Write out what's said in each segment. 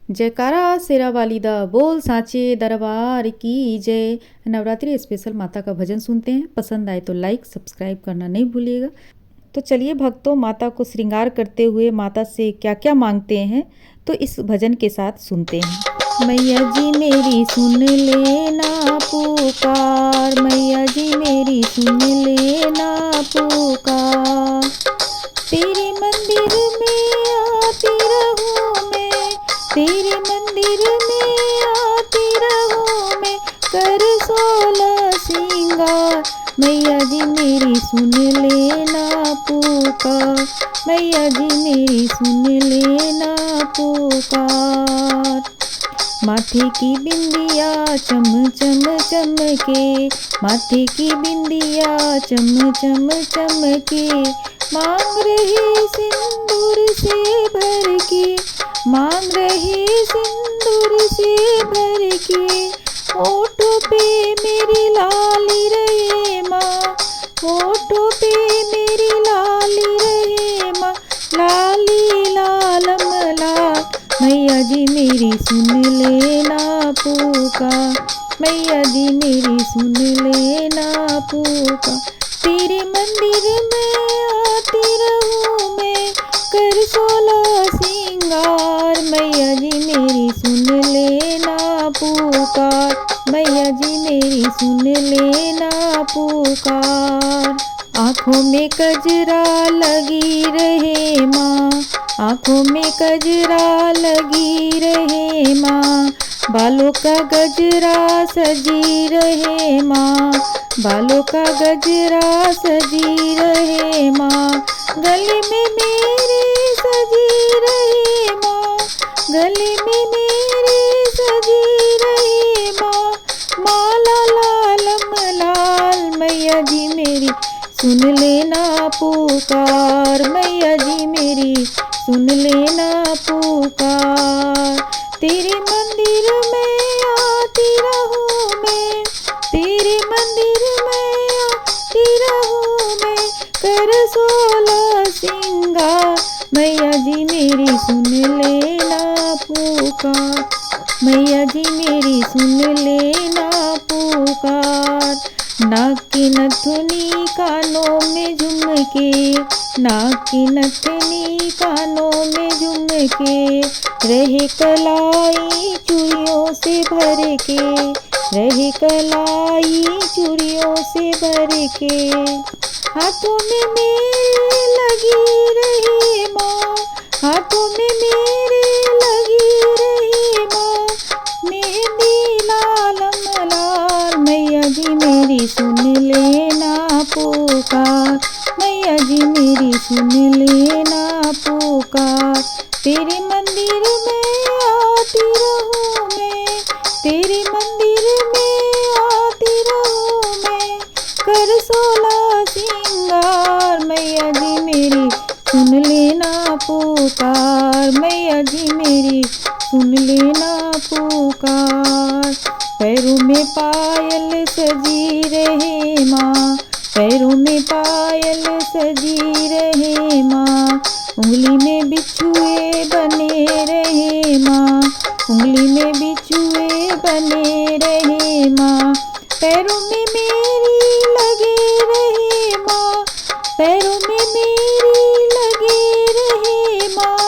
जयकारा शेरा वाली दा बोल सांचे दरबार की जय। नवरात्रि स्पेशल माता का भजन सुनते हैं। पसंद आए तो लाइक सब्सक्राइब करना नहीं भूलिएगा। तो चलिए भक्तों, माता को श्रृंगार करते हुए माता से क्या क्या मांगते हैं तो इस भजन के साथ सुनते हैं। मैया जी मेरी सुन लेना पुकार, मैया जी मेरी सुन लेना पुकार। तेरे मंदिर में आती रहूं मैं, तेरे मंदिर में आती रहूं मैं, कर 16 श्रृंगार। मैया जी मेरी सुन लेना पुकार, मैया जी मेरी सुन लेना पुकार। माथे की बिंदिया चम चम चमके, माथे की बिंदिया चम चम चमके, मांग रहे सिंदूर से भर के, मांग रहे सिंदूर से भर के। होठों पे मेरी लाली रहे माँ, होठों पे मेरी लाली रहे माँ, लाली लालम लाल। मैया जी मेरी सुन लेना पुकार, मैया जी मेरी सुन लेना पुकार। तेरे मंदिर में आती रहूं मैं, कर 16 श्रृंगार। मैया जी मेरी सुन लेना पुकार, मैया जी मेरी सुन लेना पुकार। आँखों में कजरा लगी रहे माँ, आँखों में कजरा लगी रहे माँ, बालों का गजरा सजी रहे माँ, बालों का गजरा सजी रहे माँ। गले में मेरे सजी रहे माँ, गले में मेरे सजी रहे माँ, माला लालम लाल। मैया जी मेरी सुन लेना पुकार, मैया जी मेरी सुन लेना पुकार। तेरे मंदिर में आती रहूं मैं, तेरे मंदिर में आती रहूं मैं, कर 16 श्रृंगार। मैया जी मेरी सुन लेना पुकार, मैया जी मेरी सुन लेना पुकार। नाक की नथुनी कानों में झुमके, नाक की नथुनी कानों में झुमके, रहे कलाई चूड़ियों से भर के, रहे कलाई चूड़ियों से भर के। हाथों में मेरे लगी रही माँ, हाथों में मेरे लगी रही माँ, मेहंदी लालम लाल। मैया जी मेरी सुन लेना पुकार, मैया जी मेरी सुन लेना पुकार। तेरे मंदिर में आती रहूं मैं, तेरे मंदिर में आती रहूं मैं, कर 16 श्रृंगार। मैया जी मेरी सुन लेना पुकार, मैया जी मेरी सुन लेना पुकार। पैरों में पायल सजी रहे माँ, पैरों में पायल सजी रहे माँ, उंगली में बिछुए बने रहे माँ, उंगली में बिछुए बने रहे माँ। पैरों में मेरी लगे रहे माँ, पैरों में मेरी लगे रहे माँ,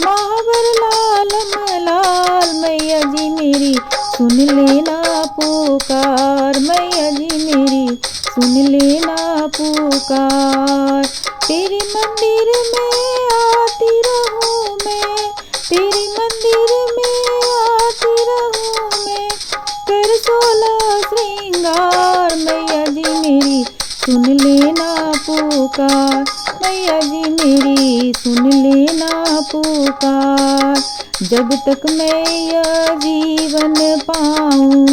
महावर लालम लाल। मैया जी मेरी सुन लेना पुकार, मैया जी मेरी सुन लेना पुकार। तेरे मंदिर में आती रहूं मैं, तेरे मंदिर में आती रहूं मैं, कर 16 श्रृंगार। मैया जी मेरी सुन लेना पुकार, मैया जी मेरी सुन लेना पुकार। जब तक मैं यह जीवन पाऊं,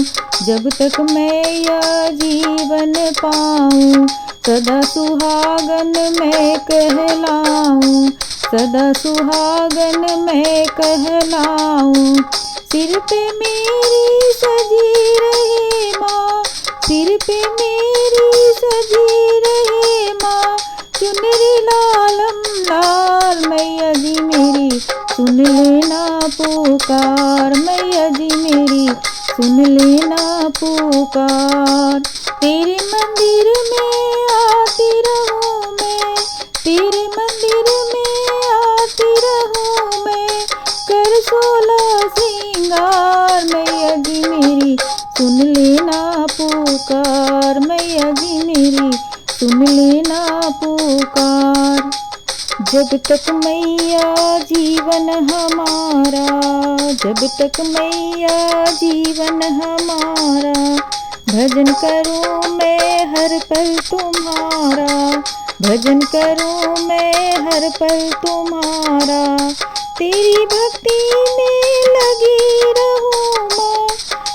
जब तक मैं यह जीवन पाऊं, सदा सुहागन मैं कहलाऊं, सदा सुहागन मैं कहलाऊं। सिर पे मेरी सजी रहे माँ, सिर पे मेरी सजी रहे माँ, चुनरी लालम लाल। मैया जी मेरी सुन लेना पुकार, मैया जी मेरी सुन लेना पुकार। तेरे मंदिर में आती रहूं मैं, तेरे मंदिर में आती रहूं मैं, कर 16 श्रृंगार, मैया जी मेरी सुन लेना पुकार, मैया जी मेरी सुन लेना पुकार। जब तक मैया जीवन हमारा, जब तक मैया जीवन हमारा, भजन करूं मैं हर पल तुम्हारा, भजन करूं मैं हर पल तुम्हारा। तेरी भक्ति में लगी रहूं माँ,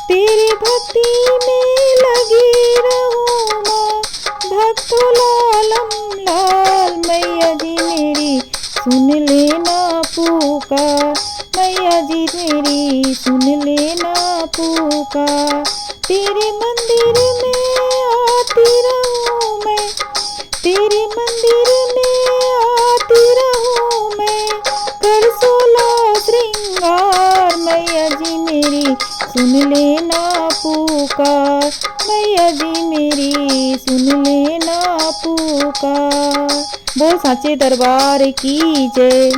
तेरी भक्ति में लगी रहूं माँ, भक्तों लालम लाल, मैया जी मेरी सुन लेना पुकार, मैया जी मेरी सुन लेना पुकार। तेरे मंदिर में आती रहूं मैं, तेरे मंदिर में आती रहूं मैं, कर 16 श्रृंगार, मैया जी मेरी सुन लेना पुकार, मैया जी मेरी सुन लेना पुकार। बोल साचे दरबार की जय।